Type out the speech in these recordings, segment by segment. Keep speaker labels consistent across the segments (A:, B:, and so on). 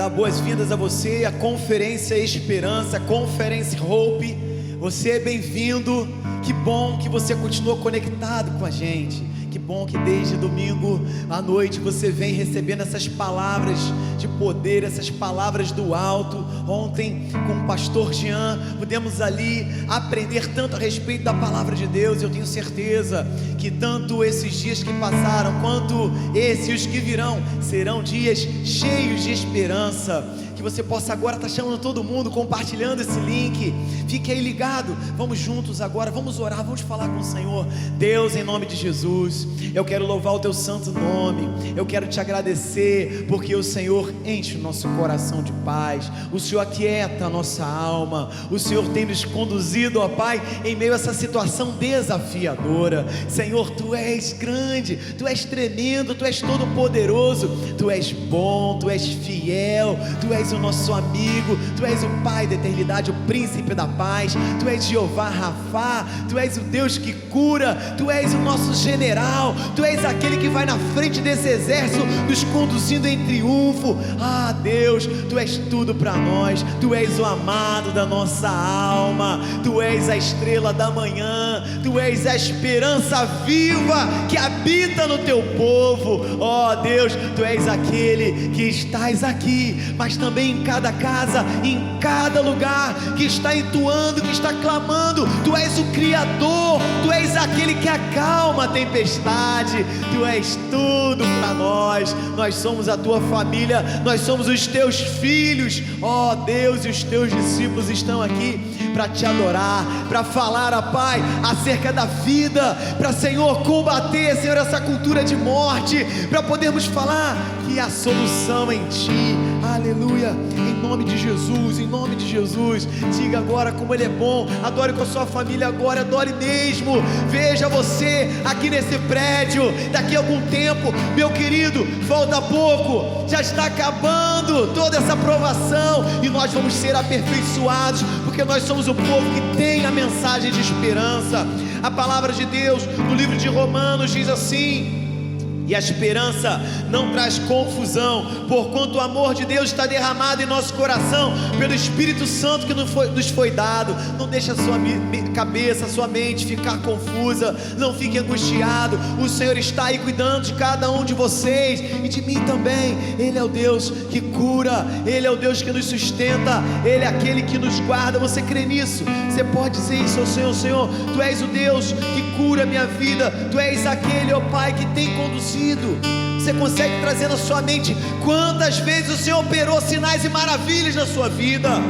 A: dar boas-vindas a você, a Conferência Esperança, Conference Hope. Você é bem-vindo. Que bom que você continua conectado com a gente. Que bom que desde domingo à noite você vem recebendo essas palavras de poder, essas palavras do alto. Ontem, com o pastor Jean, pudemos ali aprender tanto a respeito da palavra de Deus. Eu tenho certeza que tanto esses dias que passaram, quanto esses e os que virão, serão dias cheios de esperança. Que você possa agora estar chamando todo mundo, compartilhando esse link. Fique aí ligado, vamos juntos agora, vamos orar, vamos falar com o Senhor. Deus, em nome de Jesus, eu quero louvar o teu santo nome. Eu quero te agradecer, porque o Senhor enche o nosso coração de paz. O Senhor aquieta a nossa alma. O Senhor tem nos conduzido, ó Pai, em meio a essa situação desafiadora. Senhor, Tu és grande, Tu és tremendo, Tu és todo poderoso. Tu és bom, Tu és fiel, Tu és o nosso amigo, Tu és o Pai da eternidade, o príncipe da paz. Tu és Jeová Rafá, Tu és o Deus que cura, Tu és o nosso general, Tu és aquele que vai na frente desse exército, nos conduzindo em triunfo. Ah, Deus, Tu és tudo para nós. Tu és o amado da nossa alma, Tu és a estrela da manhã, Tu és a esperança viva que habita no Teu povo. Ó Deus, Tu és aquele que estás aqui, mas também em cada casa, em cada lugar, que está entoando, que está clamando. Tu és o Criador, Tu és aquele que acalma a tempestade. Tu és tudo para nós. Nós somos a Tua família, nós somos os Teus filhos. Ó Deus, e os Teus discípulos estão aqui para Te adorar, para falar, ó Pai, acerca da vida, para, Senhor, combater, Senhor, essa cultura de morte, para podermos falar que a solução é em Ti. Aleluia, em nome de Jesus, em nome de Jesus. Diga agora como Ele é bom. Adore com a sua família agora, adore mesmo. Veja você aqui nesse prédio. Daqui a algum tempo, meu querido, falta pouco, já está acabando toda essa provação, e nós vamos ser aperfeiçoados, porque nós somos o povo que tem a mensagem de esperança. A palavra de Deus no livro de Romanos diz assim: e a esperança não traz confusão, porquanto o amor de Deus está derramado em nosso coração pelo Espírito Santo que nos foi dado. Não deixe a sua cabeça, a sua mente ficar confusa, não fique angustiado. O Senhor está aí cuidando de cada um de vocês e de mim também. Ele é o Deus que cura, Ele é o Deus que nos sustenta, Ele é aquele que nos guarda. Você crê nisso? Você pode dizer isso ao Senhor: Senhor, Tu és o Deus que cura a minha vida, Tu és aquele, ó Pai, que tem conduzido. Você consegue trazer na sua mente quantas vezes o Senhor operou sinais e maravilhas na sua vida?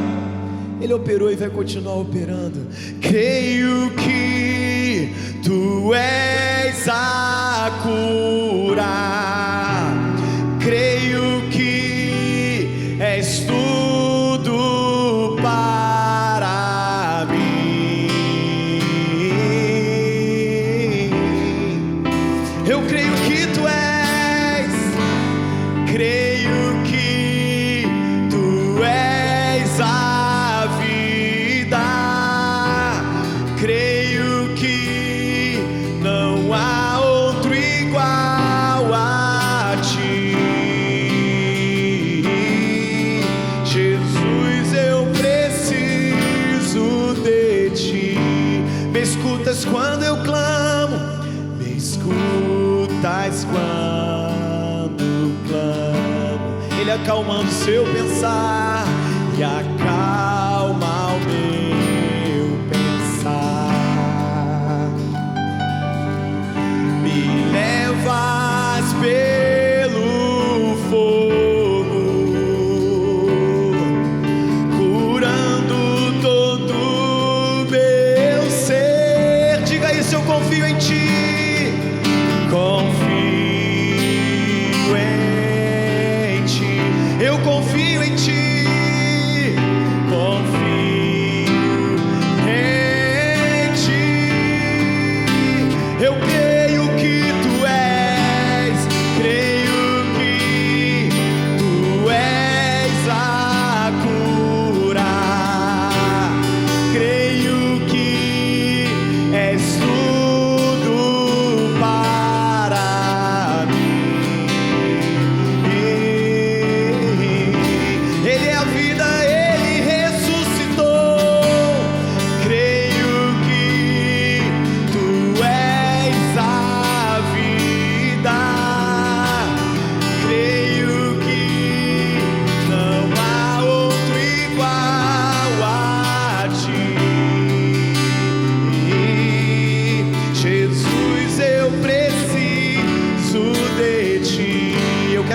A: Ele operou e vai continuar operando. Creio que Tu és a cura, creio que és tudo para mim. Eu creio que Tu és, creio que Tu és a vida, creio que não há outro igual a Ti. Jesus, eu preciso de Ti. Me escutas quando eu clamo, me escutas quando clamo. Ele acalmando seu pensar e acalma o meu pensar. Me levas pelo fogo, curando todo meu ser. Diga isso: eu confio em Ti. Confio em Ti, eu confio em Ti, confio em Ti. Eu creio que Tu és, creio que Tu és a cura, creio que és tudo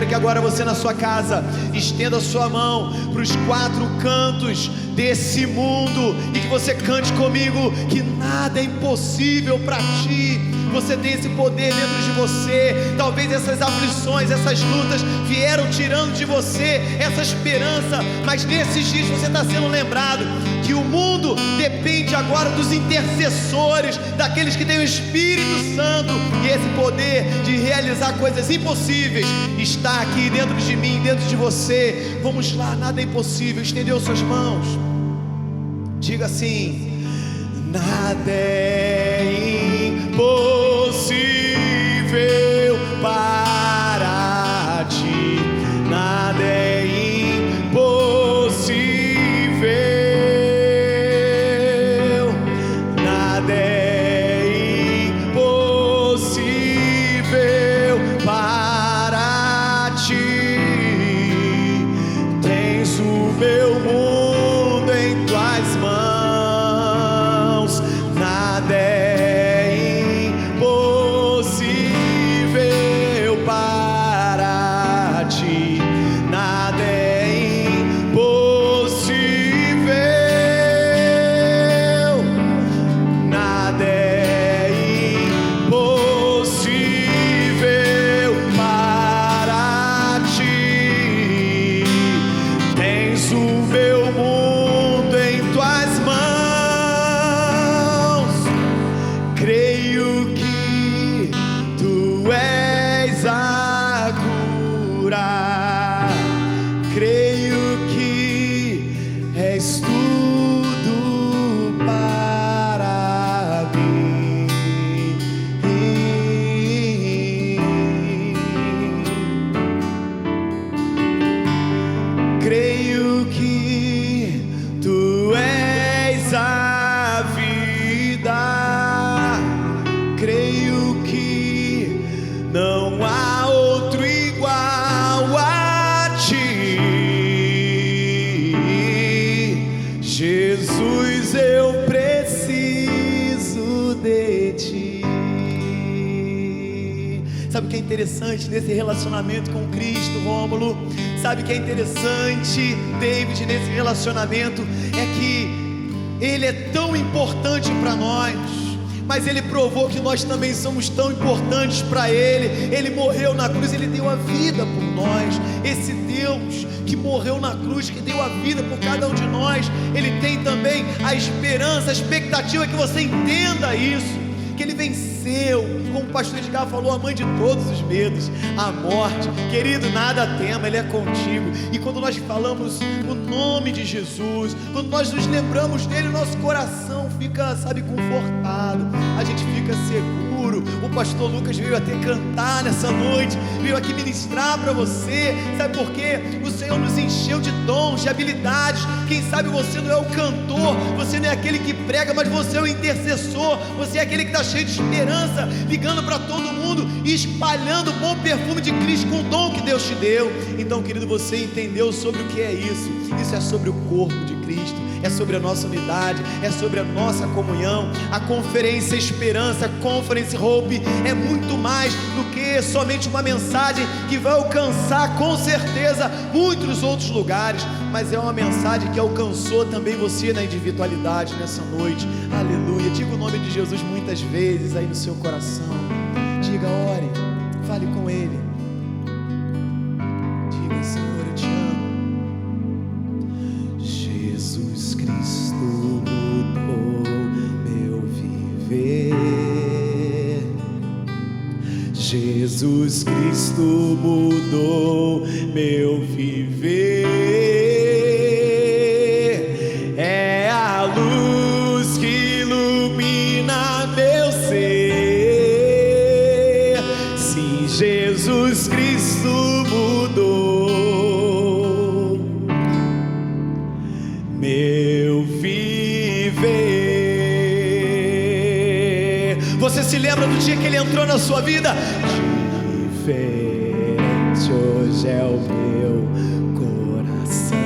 A: quero que agora você na sua casa estenda a sua mão para os 4 cantos desse mundo e que você cante comigo que nada é impossível para ti. Você tem esse poder dentro de você. Talvez essas aflições, essas lutas vieram tirando de você essa esperança, mas nesses dias você está sendo lembrado que o mundo depende agora dos intercessores, daqueles que têm o Espírito Santo, e esse poder de realizar coisas impossíveis está aqui dentro de mim, dentro de você. Vamos lá, nada é impossível. Estendeu suas mãos, diga assim: nada é impossível para ti, nada é impossível, nada é impossível para ti. Tens o meu mundo em tuas mãos, nada é impossível para ti, nada é impossível, nada é impossível para ti. Tens o meu mundo em tuas mãos. Creio que tu és a cura, creio que és tudo para mim. Creio que tu és a vida, creio que não há outro igual a ti. Jesus, eu preciso de ti. Sabe o que é interessante nesse relacionamento com Cristo, Rômulo? Sabe o que é interessante, David, nesse relacionamento? É que Ele é tão importante para nós, mas Ele provou que nós também somos tão importantes para Ele. Ele morreu na cruz, Ele deu a vida por nós. Esse Deus que morreu na cruz, que deu a vida por cada um de nós, Ele tem também a esperança, a expectativa que você entenda isso, que Ele venceu, como o pastor Edgar falou, a mãe de todos os medos, a morte. Querido, nada tema, Ele é contigo. E quando nós falamos o nome de Jesus, quando nós nos lembramos dele, o nosso coração fica, sabe, confortado, a gente fica seguro. O pastor Lucas veio até cantar nessa noite, veio aqui ministrar para você. Sabe por quê? O Senhor nos encheu de dons, de habilidades. Quem sabe você não é o cantor, você não é aquele que prega, mas você é o intercessor. Você é aquele que está cheio de esperança, ligando para todo mundo e espalhando o bom perfume de Cristo com o dom que Deus te deu. Então, querido, você entendeu sobre o que é isso? Isso é sobre o corpo de Cristo, é sobre a nossa unidade, é sobre a nossa comunhão. A Conferência Esperança, Conference Hope, é muito mais do que somente uma mensagem que vai alcançar com certeza muitos outros lugares, mas é uma mensagem que alcançou também você na individualidade nessa noite. Aleluia. Diga o nome de Jesus muitas vezes aí no seu coração. Diga, ore, fale com Ele. Diga, Senhor, eu te amo. Jesus Cristo mudou meu viver. Jesus Cristo mudou meu viver. É a luz que ilumina meu ser. Sim, Jesus Cristo mudou meu viver. Você se lembra do dia que Ele entrou na sua vida? Diferente hoje é o meu coração.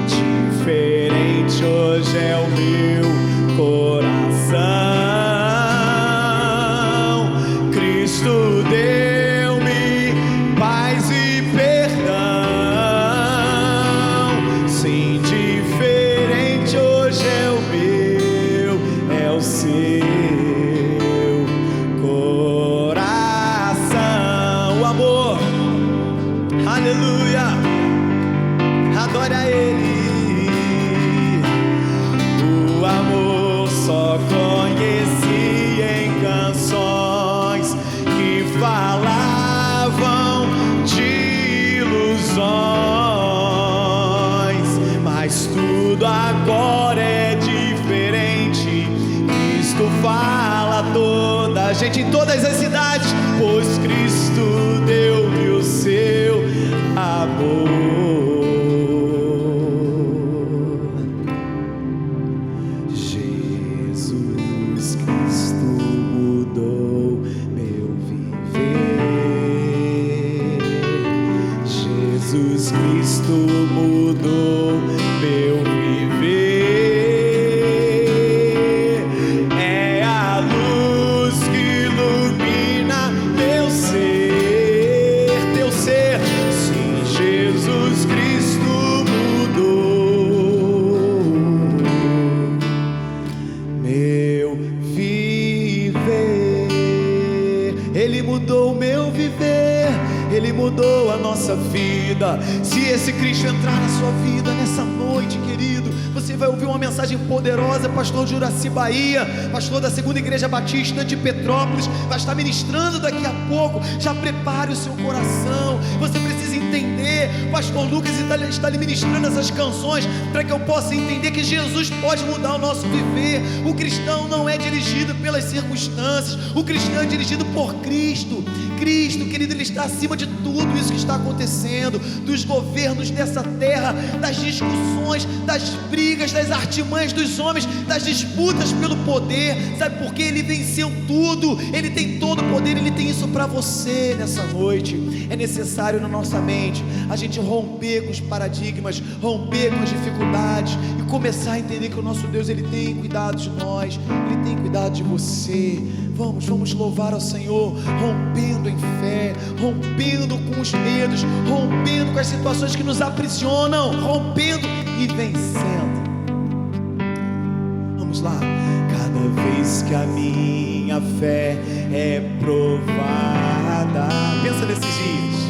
A: Diferente hoje é o meu coração. Cristo Deus fala toda a gente em todas as cidades, pois Cristo deu-me o seu amor. Jesus Cristo mudou meu viver. Jesus Cristo mudou meu viver. É a luz que ilumina meu ser, teu ser. Sim, Jesus Cristo mudou meu viver. Ele mudou o meu viver. Ele mudou a nossa vida. Se esse Cristo entrar na sua vida nessa noite, querido, você vai ouvir uma mensagem poderosa. Pastor Juraci Bahia, pastor da Segunda Igreja Batista de Petrópolis, vai estar ministrando daqui a pouco. Já prepare o seu coração. Você precisa entender. Pastor Lucas está lhe ministrando essas canções para que eu possa entender que Jesus pode mudar o nosso viver. O cristão não é dirigido pelas circunstâncias. O cristão é dirigido por Cristo. Cristo, querido, Ele está acima de tudo isso que está acontecendo, dos governos dessa terra, das discussões, das brigas, das artimanhas dos homens, das disputas pelo poder. Sabe por quê? Ele venceu tudo. Ele tem todo o poder. Ele tem isso para você nessa noite. É necessário na nossa mente a gente romper com os paradigmas, romper com as dificuldades e começar a entender que o nosso Deus, Ele tem cuidado de nós, Ele tem cuidado de você. Vamos louvar ao Senhor, rompendo em fé, rompendo com os medos, rompendo com as situações que nos aprisionam, rompendo e vencendo. Vamos lá. Cada vez que a minha fé é provada, pensa nesses dias,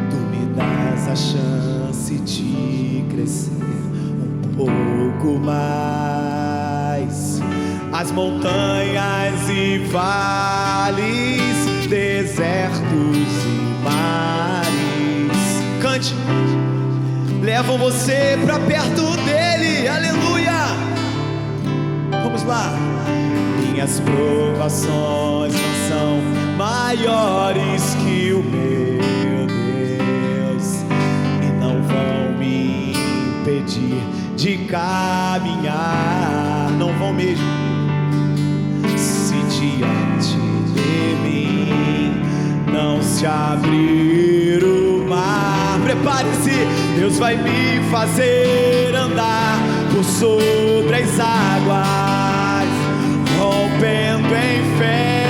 A: tu me das a chance de crescer um pouco mais. As montanhas e vales, desertos e mares, cante, levam você pra perto dele, aleluia. Vamos lá. Minhas provações não são maiores que o meu Deus e não vão me impedir de caminhar, não vão mesmo. Diante de mim não se abrir o mar, prepare-se, Deus vai me fazer andar por sobre as águas, rompendo em fé.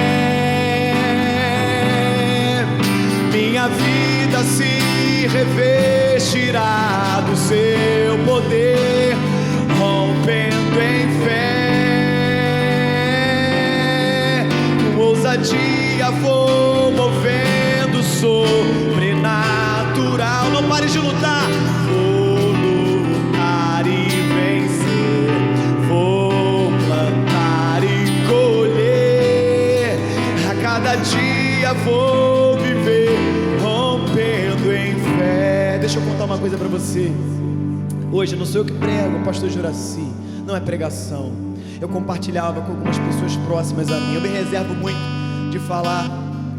A: Minha vida se revestirá do seu poder, rompendo em fé. Ousadia vou movendo sobrenatural. Não pare de lutar. Vou lutar e vencer. Vou plantar e colher. A cada dia vou viver rompendo em fé. Deixa eu contar uma coisa pra você. Hoje não sou eu que prego, o pastor Juraci. Não é pregação. Eu compartilhava com algumas pessoas próximas a mim. Eu me reservo muito de falar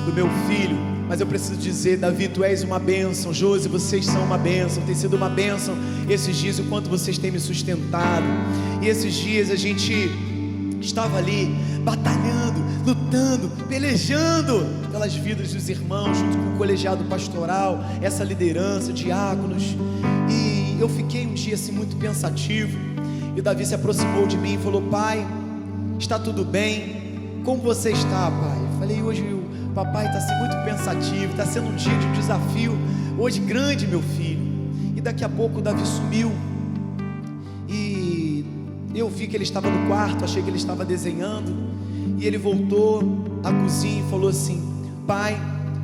A: do meu filho, mas eu preciso dizer: Davi, tu és uma bênção. Josi, vocês são uma bênção. Tem sido uma bênção esses dias o quanto vocês têm me sustentado. E esses dias a gente estava ali batalhando, lutando, pelejando pelas vidas dos irmãos, junto com o colegiado pastoral, essa liderança, diáconos. E eu fiquei um dia assim muito pensativo. E o Davi se aproximou de mim e falou: pai, está tudo bem? Como você está, pai? Eu falei: hoje o papai está assim muito pensativo, está sendo um dia de desafio, hoje grande, meu filho. E daqui a pouco o Davi sumiu. E eu vi que ele estava no quarto, achei que ele estava desenhando. E ele voltou à cozinha e falou assim: pai,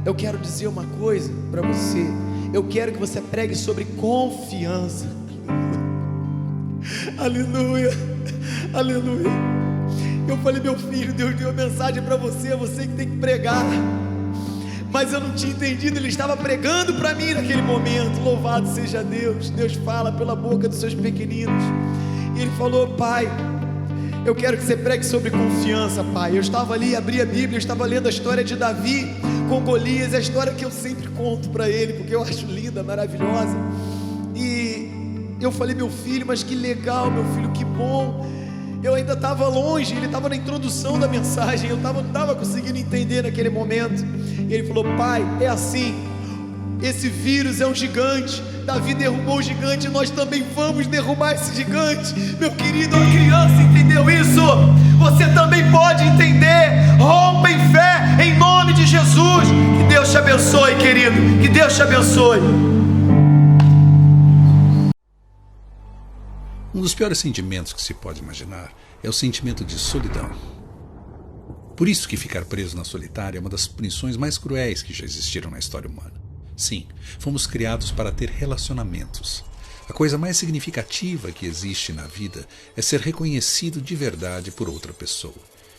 A: eu quero dizer uma coisa para você. Eu quero que você pregue sobre confiança. Aleluia, aleluia. Eu falei: meu filho, Deus deu uma mensagem para você, é você que tem que pregar. Mas eu não tinha entendido, ele estava pregando para mim naquele momento. Louvado seja Deus. Deus fala pela boca dos seus pequeninos. E ele falou: pai, Eu quero que você pregue sobre confiança, Pai. Eu estava ali, abri a Bíblia, eu estava lendo a história de Davi com Golias, a história que eu sempre conto para ele, porque eu acho linda, maravilhosa. E eu falei, meu filho, mas que legal, meu filho, que bom. Eu ainda estava longe, ele estava na introdução da mensagem, eu não estava conseguindo entender naquele momento. E ele falou, pai, é assim, esse vírus é um gigante, Davi derrubou o gigante, nós também vamos derrubar esse gigante. Meu querido, a criança entendeu isso, você também pode entender. Rompa em fé, em nome de Jesus. Que Deus te abençoe, querido, que Deus te abençoe.
B: Um dos piores sentimentos que se pode imaginar é o sentimento de solidão. Por isso que ficar preso na solitária é uma das punições mais cruéis que já existiram na história humana. Sim, fomos criados para ter relacionamentos. A coisa mais significativa que existe na vida é ser reconhecido de verdade por outra pessoa.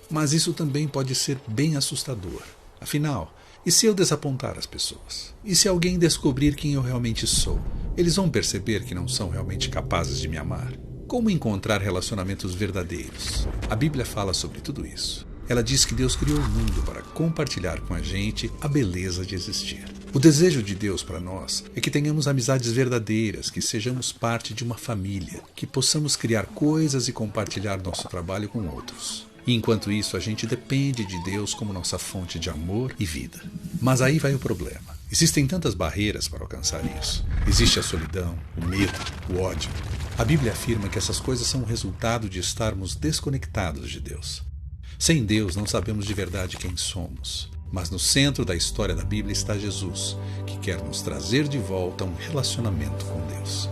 B: Mas isso também pode ser bem assustador. Afinal, e se eu desapontar as pessoas? E se alguém descobrir quem eu realmente sou? Eles vão perceber que não são realmente capazes de me amar. Como encontrar relacionamentos verdadeiros? A Bíblia fala sobre tudo isso. Ela diz que Deus criou o mundo para compartilhar com a gente a beleza de existir. O desejo de Deus para nós é que tenhamos amizades verdadeiras, que sejamos parte de uma família, que possamos criar coisas e compartilhar nosso trabalho com outros. E enquanto isso, a gente depende de Deus como nossa fonte de amor e vida. Mas aí vai o problema. Existem tantas barreiras para alcançar isso. Existe a solidão, o medo, o ódio. A Bíblia afirma que essas coisas são o resultado de estarmos desconectados de Deus. Sem Deus, não sabemos de verdade quem somos. Mas no centro da história da Bíblia está Jesus, que quer nos trazer de volta a um relacionamento com Deus.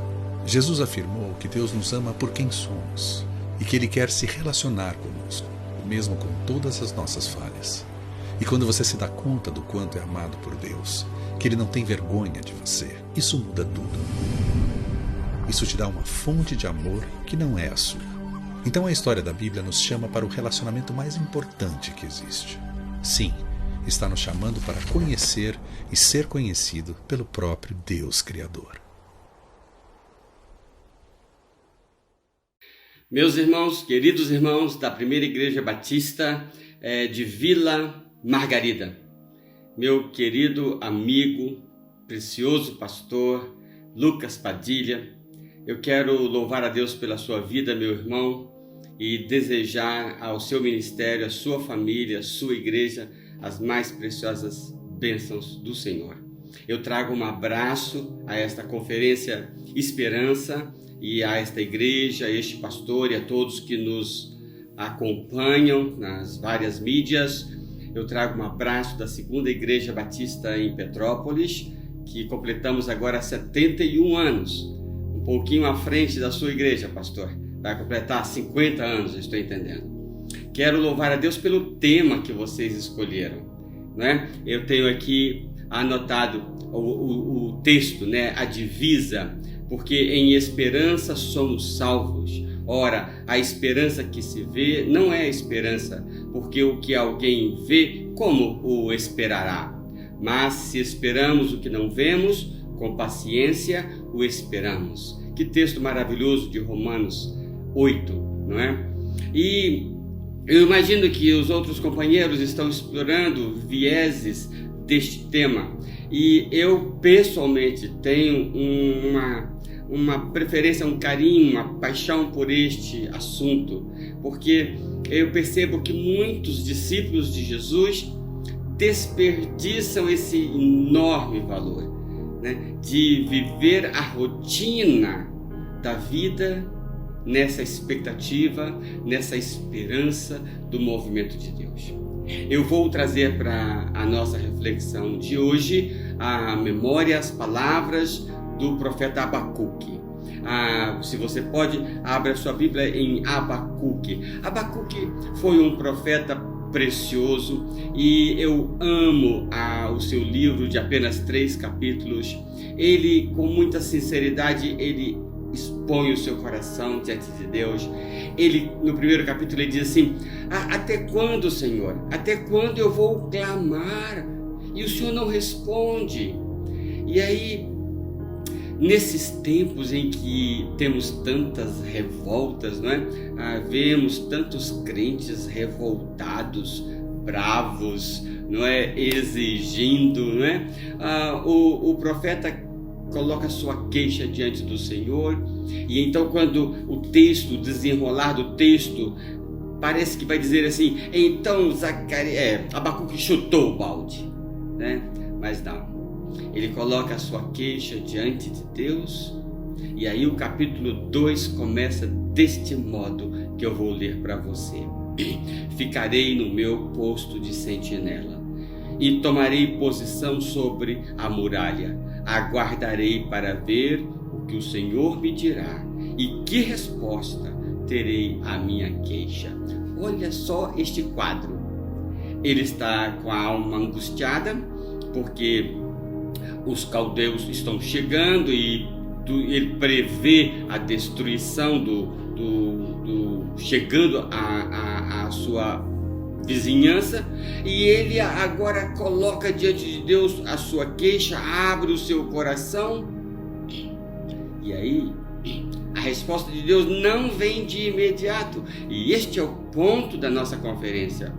B: Jesus afirmou que Deus nos ama por quem somos e que Ele quer se relacionar conosco, mesmo com todas as nossas falhas. E quando você se dá conta do quanto é amado por Deus, que Ele não tem vergonha de você, isso muda tudo. Isso te dá uma fonte de amor que não é a sua. Então a história da Bíblia nos chama para o relacionamento mais importante que existe. Sim, está nos chamando para conhecer e ser conhecido pelo próprio Deus Criador.
C: Meus irmãos, queridos irmãos da Primeira Igreja Batista de Vila Margarida, meu querido amigo, precioso pastor Lucas Padilha, eu quero louvar a Deus pela sua vida, meu irmão, e desejar ao seu ministério, à sua família, à sua igreja, as mais preciosas bênçãos do Senhor. Eu trago um abraço a esta conferência Esperança e a esta igreja, a este pastor e a todos que nos acompanham nas várias mídias. Eu trago um abraço da Segunda Igreja Batista em Petrópolis, que completamos agora 71 anos, um pouquinho à frente da sua igreja, pastor. Vai completar 50 anos, eu estou entendendo. Quero louvar a Deus pelo tema que vocês escolheram, né? Eu tenho aqui anotado o texto, né? A divisa, porque em esperança somos salvos. Ora, a esperança que se vê não é esperança, porque o que alguém vê, como o esperará? Mas se esperamos o que não vemos, com paciência o esperamos. Que texto maravilhoso de Romanos 8, não é? E eu imagino que os outros companheiros estão explorando vieses deste tema, e eu pessoalmente tenho uma preferência, um carinho, uma paixão por este assunto, porque eu percebo que muitos discípulos de Jesus desperdiçam esse enorme valor, né, de viver a rotina da vida nessa expectativa, nessa esperança do movimento de Deus. Eu vou trazer para a nossa reflexão de hoje a memória, as palavras do profeta Abacuque. Se você pode, abra a sua Bíblia em Abacuque. Abacuque foi um profeta precioso e eu amo o seu livro de apenas 3 capítulos. Ele, com muita sinceridade, ele expõe o seu coração diante de Deus. Ele, no primeiro capítulo, ele diz assim: até quando, Senhor? Até quando eu vou clamar e o Senhor não responde? E aí nesses tempos em que temos tantas revoltas, não é? Vemos tantos crentes revoltados, bravos, não é? Exigindo, não é? O profeta coloca sua queixa diante do Senhor, e então quando o desenrolar do texto, parece que vai dizer assim, então Abacuque chutou o balde, né? Mas não, ele coloca a sua queixa diante de Deus, e aí o capítulo 2 começa deste modo que eu vou ler para você. Ficarei no meu posto de sentinela e tomarei posição sobre a muralha, aguardarei para ver o que o Senhor me dirá e que resposta terei à minha queixa. Olha só este quadro. Ele está com a alma angustiada porque os caldeus estão chegando e ele prevê a destruição chegando à sua vizinhança, e ele agora coloca diante de Deus a sua queixa, abre o seu coração, e aí a resposta de Deus não vem de imediato, e este é o ponto da nossa conferência.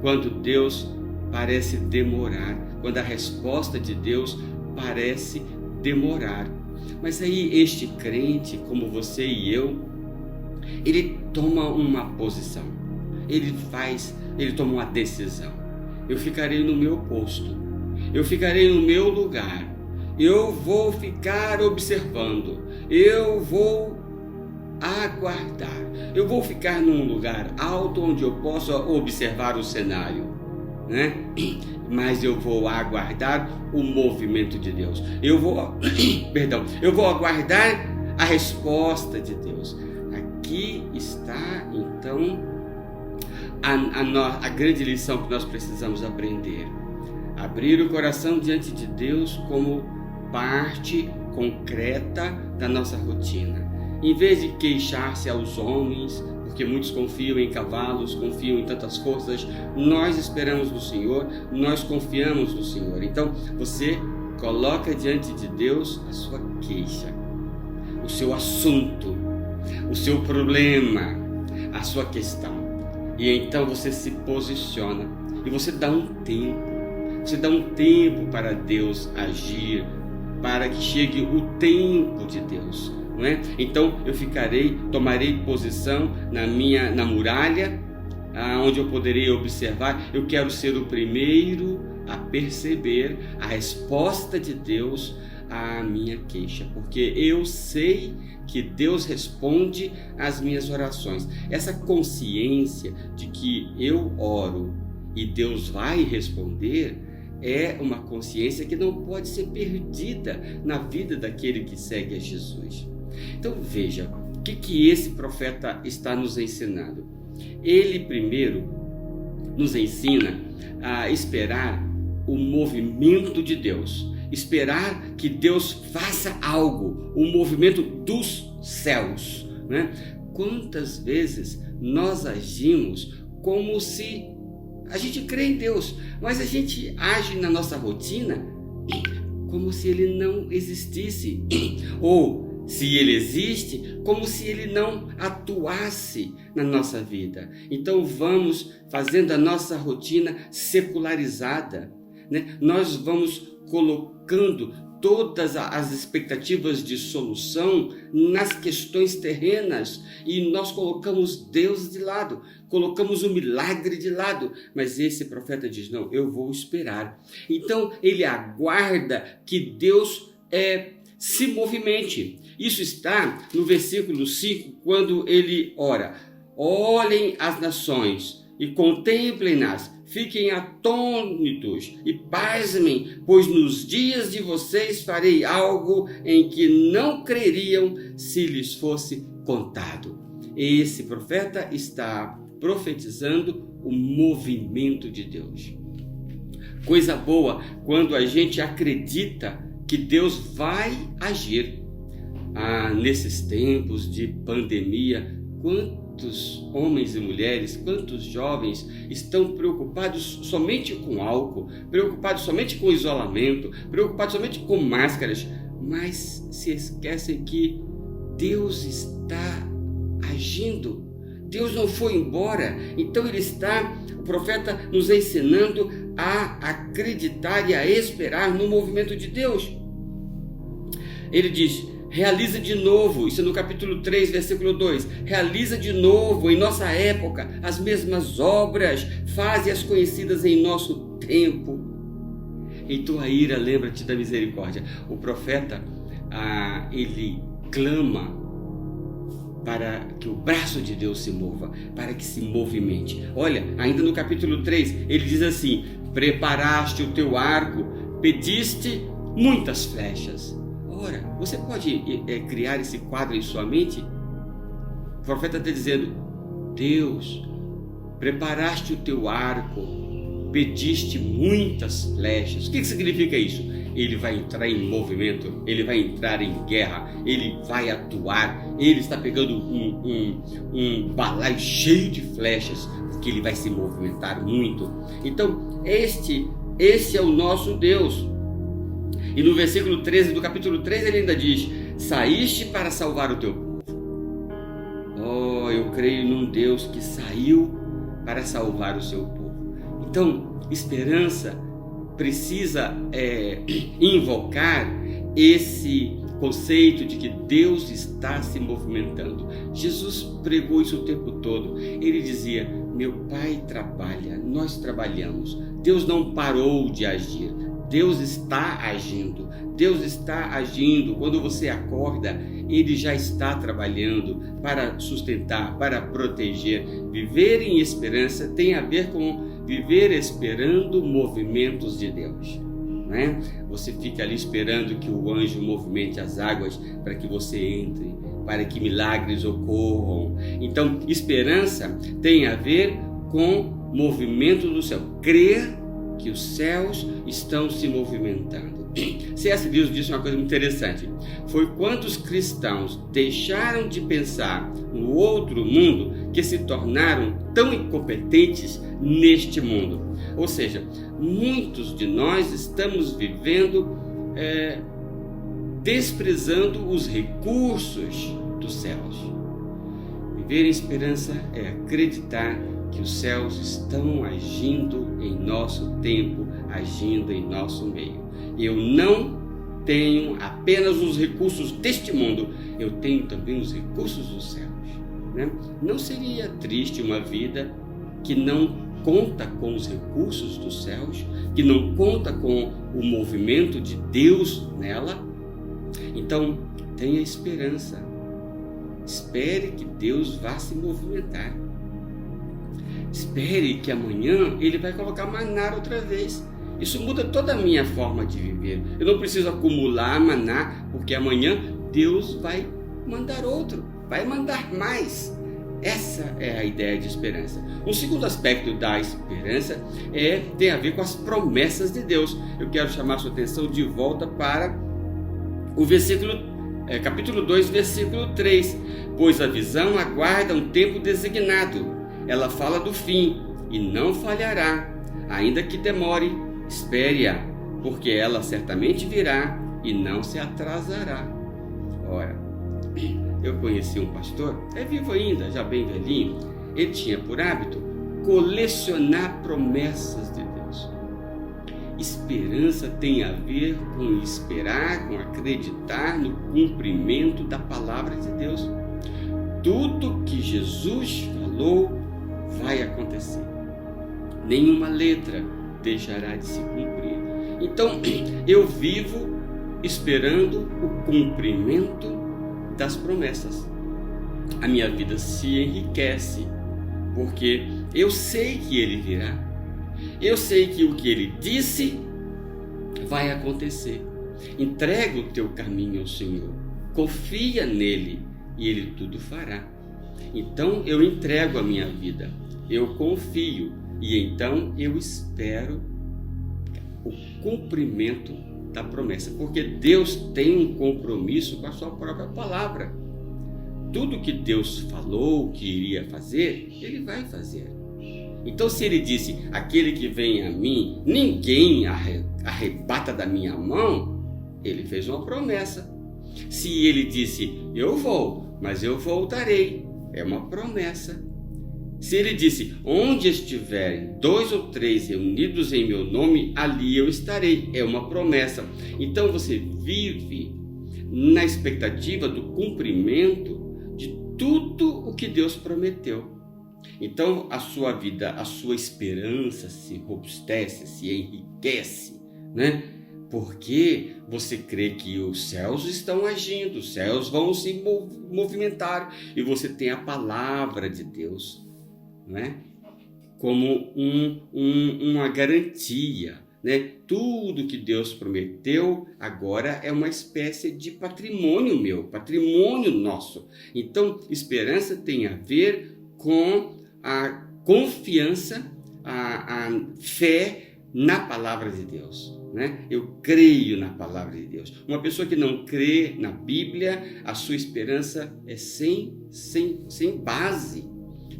C: Quando Deus parece demorar, quando a resposta de Deus parece demorar. Mas aí este crente, como você e eu, ele toma uma posição, ele toma uma decisão. Eu ficarei no meu posto, eu ficarei no meu lugar, eu vou ficar observando, eu vou aguardar, eu vou ficar num lugar alto onde eu possa observar o cenário, né? Mas eu vou aguardar o movimento de Deus. Eu vou aguardar a resposta de Deus. Aqui está, então, a grande lição que nós precisamos aprender. Abrir o coração diante de Deus como parte concreta da nossa rotina. Em vez de queixar-se aos homens, porque muitos confiam em cavalos, confiam em tantas coisas, nós esperamos no Senhor, nós confiamos no Senhor. Então, você coloca diante de Deus a sua queixa, o seu assunto, o seu problema, a sua questão. E então você se posiciona e você dá um tempo para Deus agir, para que chegue o tempo de Deus. Não é? Então eu tomarei posição na muralha, onde eu poderei observar. Eu quero ser o primeiro a perceber a resposta de Deus à minha queixa, porque eu sei que Deus responde às minhas orações. Essa consciência de que eu oro e Deus vai responder é uma consciência que não pode ser perdida na vida daquele que segue a Jesus. Então veja, o que esse profeta está nos ensinando? Ele primeiro nos ensina a esperar o movimento de Deus, esperar que Deus faça algo, o movimento dos céus, né? Quantas vezes nós agimos como se a gente crê em Deus, mas a gente age na nossa rotina como se Ele não existisse, ou se Ele existe, como se Ele não atuasse na nossa vida. Então vamos fazendo a nossa rotina secularizada, né? Nós vamos colocando todas as expectativas de solução nas questões terrenas, e nós colocamos Deus de lado, colocamos o milagre de lado. Mas esse profeta diz: não, eu vou esperar. Então ele aguarda que Deus se movimente. Isso está no versículo 5, quando ele ora: olhem as nações e contemplem-nas, fiquem atônitos e pasmem, pois nos dias de vocês farei algo em que não creriam se lhes fosse contado. Esse profeta está profetizando o movimento de Deus. Coisa boa quando a gente acredita que Deus vai agir. Nesses tempos de pandemia, quantos homens e mulheres, quantos jovens estão preocupados somente com álcool, preocupados somente com isolamento, preocupados somente com máscaras, mas se esquecem que Deus está agindo. Deus não foi embora. Então o profeta nos ensinando a acreditar e a esperar no movimento de Deus. Ele diz: realiza de novo, isso é no capítulo 3, versículo 2, realiza de novo em nossa época as mesmas obras, faze-as conhecidas em nosso tempo. Em tua ira, lembra-te da misericórdia. O profeta, ele clama para que o braço de Deus se mova, para que se movimente. Olha, ainda no capítulo 3, ele diz assim: preparaste o teu arco, pediste muitas flechas. Ora, você pode criar esse quadro em sua mente? O profeta está dizendo: Deus, preparaste o teu arco, pediste muitas flechas. O que significa isso? Ele vai entrar em movimento, ele vai entrar em guerra, ele vai atuar, ele está pegando um balaio cheio de flechas, porque ele vai se movimentar muito. Então, esse é o nosso Deus. E no versículo 13 do capítulo 3 ele ainda diz: saíste para salvar o teu povo. Oh, eu creio num Deus que saiu para salvar o seu povo. Então, esperança precisa invocar esse conceito de que Deus está se movimentando. Jesus pregou isso o tempo todo. Ele dizia: meu Pai trabalha, nós trabalhamos. Deus não parou de agir. Deus está agindo. Deus está agindo. Quando você acorda, Ele já está trabalhando para sustentar, para proteger. Viver em esperança tem a ver com viver esperando movimentos de Deus, não é? Você fica ali esperando que o anjo movimente as águas para que você entre, para que milagres ocorram. Então, esperança tem a ver com movimento do céu. Crer que os céus estão se movimentando. C.S. Lewis disse uma coisa muito interessante. Foi quando os cristãos deixaram de pensar no outro mundo que se tornaram tão incompetentes neste mundo. Ou seja, muitos de nós estamos vivendo desprezando os recursos dos céus. Viver em esperança é acreditar que os céus estão agindo em nosso tempo, agindo em nosso meio. Eu não tenho apenas os recursos deste mundo, eu tenho também os recursos dos céus, né? Não seria triste uma vida que não conta com os recursos dos céus, que não conta com o movimento de Deus nela? Então, tenha esperança. Espere que Deus vá se movimentar. Espere que amanhã Ele vai colocar maná outra vez. Isso muda toda a minha forma de viver. Eu não preciso acumular maná, porque amanhã Deus vai mandar outro, vai mandar mais. Essa é a ideia de esperança. Um segundo aspecto da esperança tem a ver com as promessas de Deus. Eu quero chamar a sua atenção de volta para o capítulo 2, versículo 3. Pois a visão aguarda um tempo designado. Ela fala do fim e não falhará. Ainda que demore, espere-a, porque ela certamente virá e não se atrasará. Ora, eu conheci um pastor, é vivo ainda, já bem velhinho. Ele tinha por hábito colecionar promessas de Deus. Esperança tem a ver com esperar, com acreditar no cumprimento da palavra de Deus. Tudo que Jesus falou vai acontecer. Nenhuma letra deixará de se cumprir. Então, eu vivo esperando o cumprimento das promessas. A minha vida se enriquece, porque eu sei que Ele virá. Eu sei que o que Ele disse vai acontecer. Entrega o teu caminho ao Senhor. Confia nele e Ele tudo fará. Então, eu entrego a minha vida. Eu confio e então eu espero o cumprimento da promessa, porque Deus tem um compromisso com a sua própria palavra. Tudo que Deus falou que iria fazer, Ele vai fazer. Então, se Ele disse: aquele que vem a mim, ninguém arrebata da minha mão, ele fez uma promessa. Se ele disse, eu vou, mas eu voltarei, é uma promessa. Se ele disse, onde estiverem 2 ou 3 reunidos em meu nome, ali eu estarei, é uma promessa. Então você vive na expectativa do cumprimento de tudo o que Deus prometeu. Então a sua vida, a sua esperança se robustece, se enriquece, né? Porque você crê que os céus estão agindo, os céus vão se movimentar e você tem a palavra de Deus, né? Como uma garantia, né? Tudo que Deus prometeu agora é uma espécie de patrimônio meu, patrimônio nosso. Então, esperança tem a ver com a confiança, a fé na palavra de Deus, né? Eu creio na palavra de Deus. Uma pessoa que não crê na Bíblia, a sua esperança é sem base,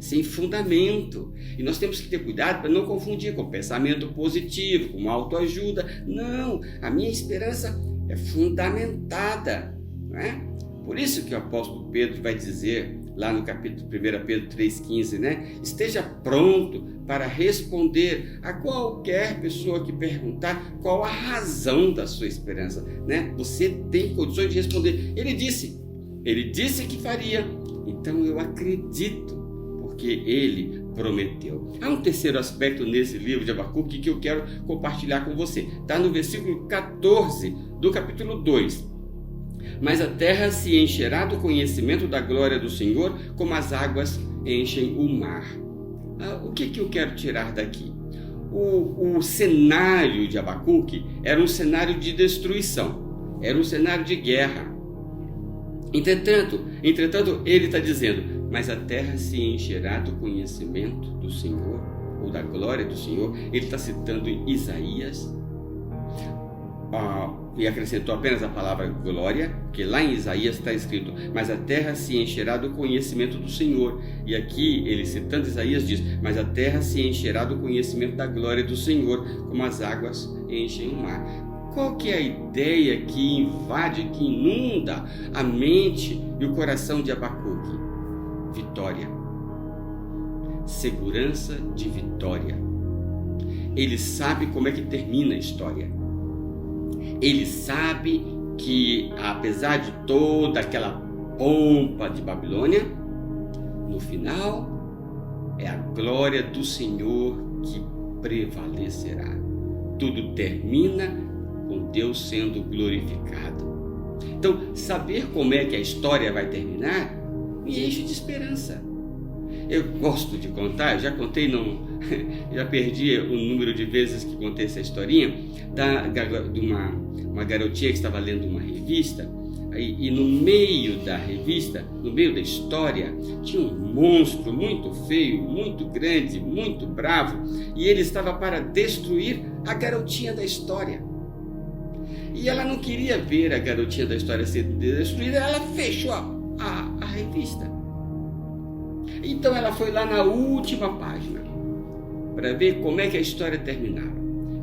C: sem fundamento. E nós temos que ter cuidado para não confundir com pensamento positivo, com autoajuda. Não, a minha esperança é fundamentada, não é? Por isso que o apóstolo Pedro vai dizer lá no capítulo 1 Pedro 3,15, né? Esteja pronto para responder a qualquer pessoa que perguntar qual a razão da sua esperança, né? Você tem condições de responder. Ele disse que faria, então eu acredito, porque ele prometeu. Há um terceiro aspecto nesse livro de Abacuque que eu quero compartilhar com você. Está no versículo 14 do capítulo 2. Mas a terra se encherá do conhecimento da glória do Senhor, como as águas enchem o mar. O que eu quero tirar daqui? O cenário de Abacuque era um cenário de destruição, era um cenário de guerra. Entretanto, ele está dizendo, mas a terra se encherá do conhecimento do Senhor, ou da glória do Senhor. Ele está citando Isaías, e acrescentou apenas a palavra glória, porque lá em Isaías está escrito, mas a terra se encherá do conhecimento do Senhor. E aqui, ele citando Isaías, diz, mas a terra se encherá do conhecimento da glória do Senhor, como as águas enchem o mar. Qual que é a ideia que invade, que inunda a mente e o coração de Abacuque? Vitória. Segurança de vitória. Ele sabe como é que termina a história. Ele sabe que, apesar de toda aquela pompa de Babilônia, no final é a glória do Senhor que prevalecerá. Tudo termina com Deus sendo glorificado. Então, saber como é que a história vai terminar me enche de esperança. Eu gosto de contar, já contei, já perdi o número de vezes que contei essa historinha, de uma garotinha que estava lendo uma revista, e no meio da revista, no meio da história, tinha um monstro muito feio, muito grande, muito bravo, e ele estava para destruir a garotinha da história. E ela não queria ver a garotinha da história ser destruída, ela fechou a revista. Então ela foi lá na última página para ver como é que a história terminava.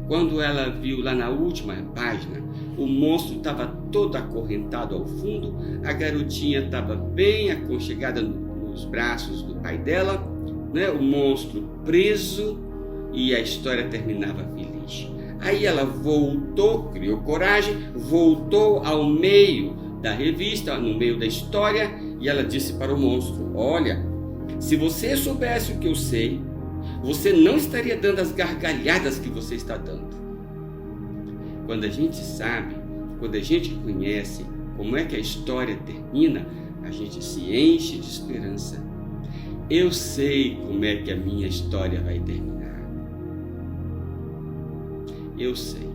C: Quando ela viu lá na última página, o monstro estava todo acorrentado ao fundo, a garotinha estava bem aconchegada nos braços do pai dela, né? O monstro preso, e a história terminava feliz. Aí ela voltou, criou coragem, voltou ao meio da revista, no meio da história, e ela disse para o monstro, olha, se você soubesse o que eu sei, você não estaria dando as gargalhadas que você está dando. Quando a gente sabe, quando a gente conhece como é que a história termina, a gente se enche de esperança. Eu sei como é que a minha história vai terminar. Eu sei.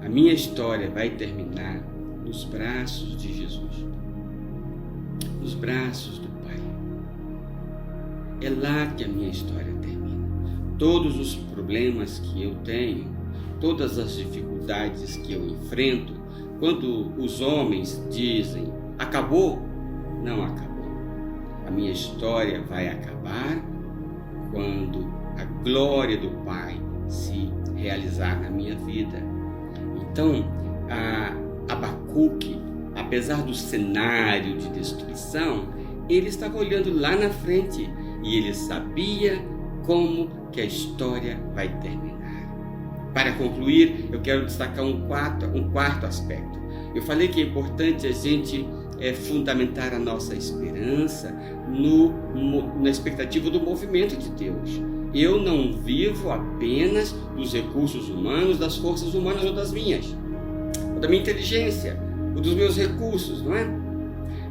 C: A minha história vai terminar nos braços de Jesus, nos braços do Pai. É lá que a minha história termina. Todos os problemas que eu tenho, todas as dificuldades que eu enfrento, quando os homens dizem acabou, não acabou. A minha história vai acabar quando a glória do Pai se realizar na minha vida. Então, Abacuque, apesar do cenário de destruição, ele estava olhando lá na frente e ele sabia como que a história vai terminar. Para concluir, eu quero destacar um quarto aspecto. Eu falei que é importante a gente fundamentar a nossa esperança na expectativa do movimento de Deus. Eu não vivo apenas dos recursos humanos, das forças humanas ou das minhas, ou da minha inteligência, ou dos meus recursos, não é?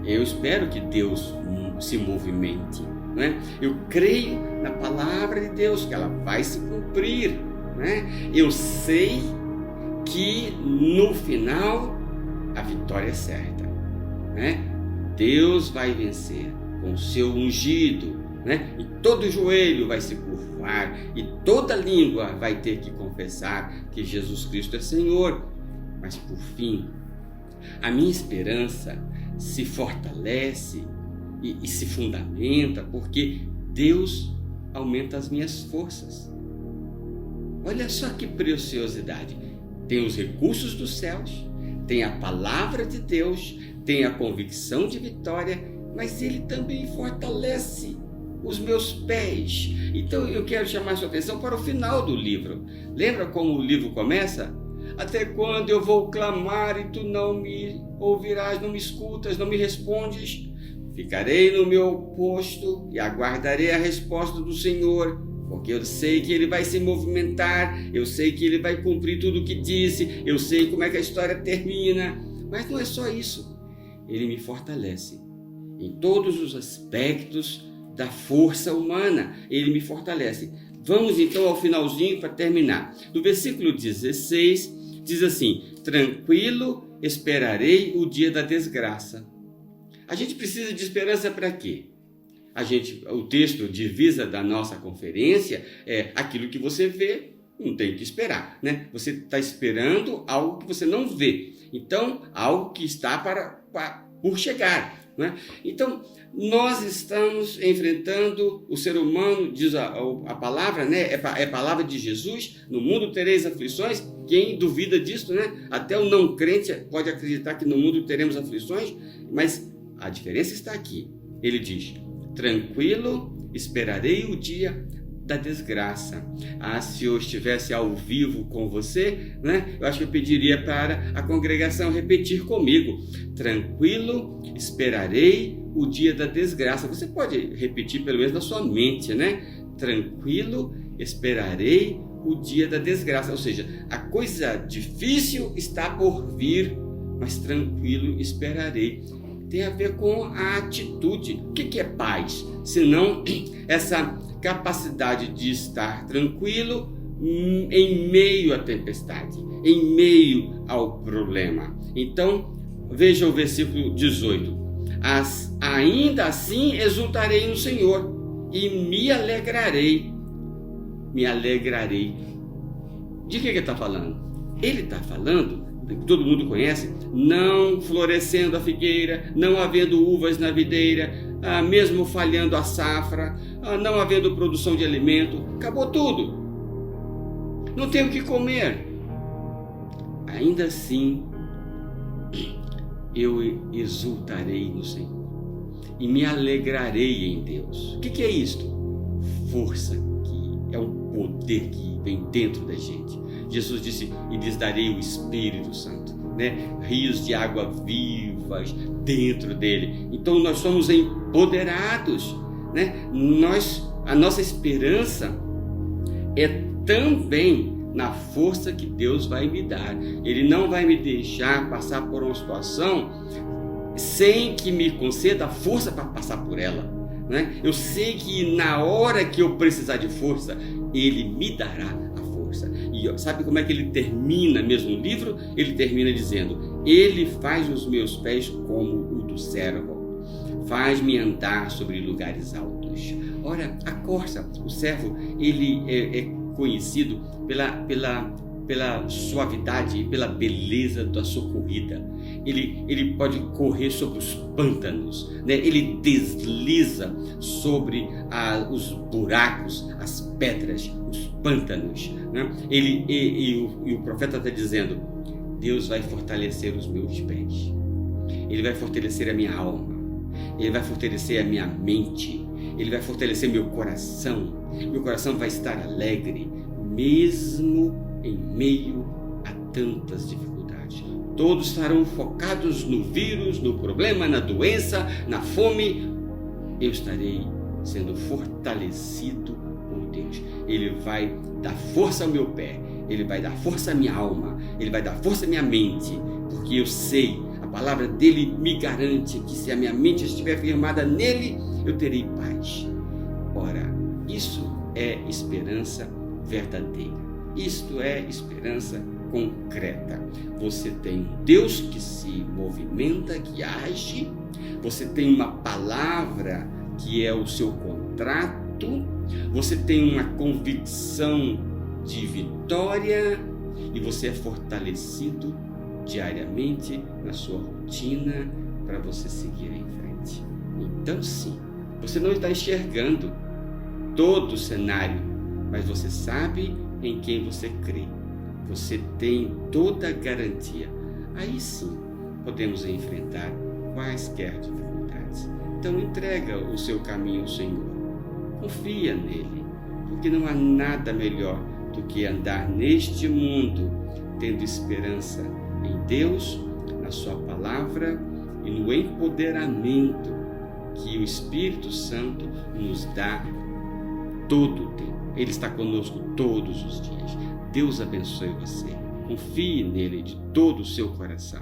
C: Eu espero que Deus se movimente, não é? Eu creio na palavra de Deus, que ela vai se cumprir, não é? Eu sei que no final a vitória é certa, né? Deus vai vencer com o seu ungido, né? E todo joelho vai se curvar e toda língua vai ter que confessar que Jesus Cristo é Senhor. Mas por fim, a minha esperança se fortalece e se fundamenta porque Deus aumenta as minhas forças. Olha só que preciosidade! Tem os recursos dos céus, tem a palavra de Deus, tem a convicção de vitória, mas Ele também fortalece os meus pés. Então eu quero chamar sua atenção para o final do livro. Lembra como o livro começa? Até quando eu vou clamar e tu não me ouvirás, não me escutas, não me respondes? Ficarei no meu posto e aguardarei a resposta do Senhor, porque eu sei que Ele vai se movimentar, eu sei que Ele vai cumprir tudo o que disse, eu sei como é que a história termina. Mas não é só isso. Ele me fortalece em todos os aspectos da força humana. Ele me fortalece. Vamos então ao finalzinho para terminar. No versículo 16 diz assim: tranquilo esperarei o dia da desgraça. A gente precisa de esperança para quê? O texto divisa da nossa conferência é aquilo que você vê, não tem que esperar, né? Você está esperando algo que você não vê. Então, algo que está por chegar, né? Então, nós estamos enfrentando o ser humano, diz a palavra, né? É a palavra de Jesus: no mundo tereis aflições. Quem duvida disso, né? Até o não crente pode acreditar que no mundo teremos aflições, mas a diferença está aqui. Ele diz: tranquilo esperarei o dia da desgraça. Se eu estivesse ao vivo com você, né, eu acho que eu pediria para a congregação repetir comigo: tranquilo esperarei o dia da desgraça. Você pode repetir pelo menos na sua mente, né? Tranquilo esperarei o dia da desgraça. Ou seja, a coisa difícil está por vir, mas tranquilo esperarei. Tem a ver com a atitude. O que é paz? Senão essa capacidade de estar tranquilo em meio à tempestade, em meio ao problema. Então, veja o versículo 18. Ainda assim exultarei no Senhor e me alegrarei. Me alegrarei. De que ele está falando? Ele está falando, que todo mundo conhece, não florescendo a figueira, não havendo uvas na videira, mesmo falhando a safra, não havendo produção de alimento, acabou tudo, não tenho o que comer. Ainda assim, eu exultarei no Senhor e me alegrarei em Deus. O que é isto? Força, que é um poder que vem dentro da gente. Jesus disse: e lhes darei o Espírito Santo, né? Rios de água vivas dentro dele. Então nós somos empoderados, né? A nossa esperança é também na força que Deus vai me dar. Ele não vai me deixar passar por uma situação sem que me conceda a força para passar por ela, né? Eu sei que na hora que eu precisar de força, Ele me dará a força. E sabe como é que ele termina mesmo o livro? Ele termina dizendo: Ele faz os meus pés como o do servo, faz-me andar sobre lugares altos. Ora, a corça, o servo, ele é conhecido pela suavidade e pela beleza da sua corrida. Ele pode correr sobre os pântanos, né? Ele desliza sobre os buracos, as pedras, os pântanos, né? E o profeta está dizendo: Deus vai fortalecer os meus pés. Ele vai fortalecer a minha alma. Ele vai fortalecer a minha mente. Ele vai fortalecer meu coração. Meu coração vai estar alegre, mesmo em meio a tantas dificuldades. Todos estarão focados no vírus, no problema, na doença, na fome. Eu estarei sendo fortalecido por Deus. Ele vai dar força ao meu pé. Ele vai dar força à minha alma. Ele vai dar força à minha mente. Porque eu sei, a palavra dele me garante que se a minha mente estiver firmada nele, eu terei paz. Ora, isso é esperança verdadeira. Isto é esperança concreta. Você tem um Deus que se movimenta, que age. Você tem uma palavra que é o seu contrato. Você tem uma convicção de vitória e você é fortalecido diariamente na sua rotina para você seguir em frente. Então sim, você não está enxergando todo o cenário, mas você sabe em quem você crê. Você tem toda a garantia. Aí sim, podemos enfrentar quaisquer dificuldades. Então entrega o seu caminho ao Senhor. Confia nele, porque não há nada melhor do que andar neste mundo tendo esperança em Deus, na sua palavra e no empoderamento que o Espírito Santo nos dá todo o tempo. Ele está conosco todos os dias. Deus abençoe você. Confie nele de todo o seu coração.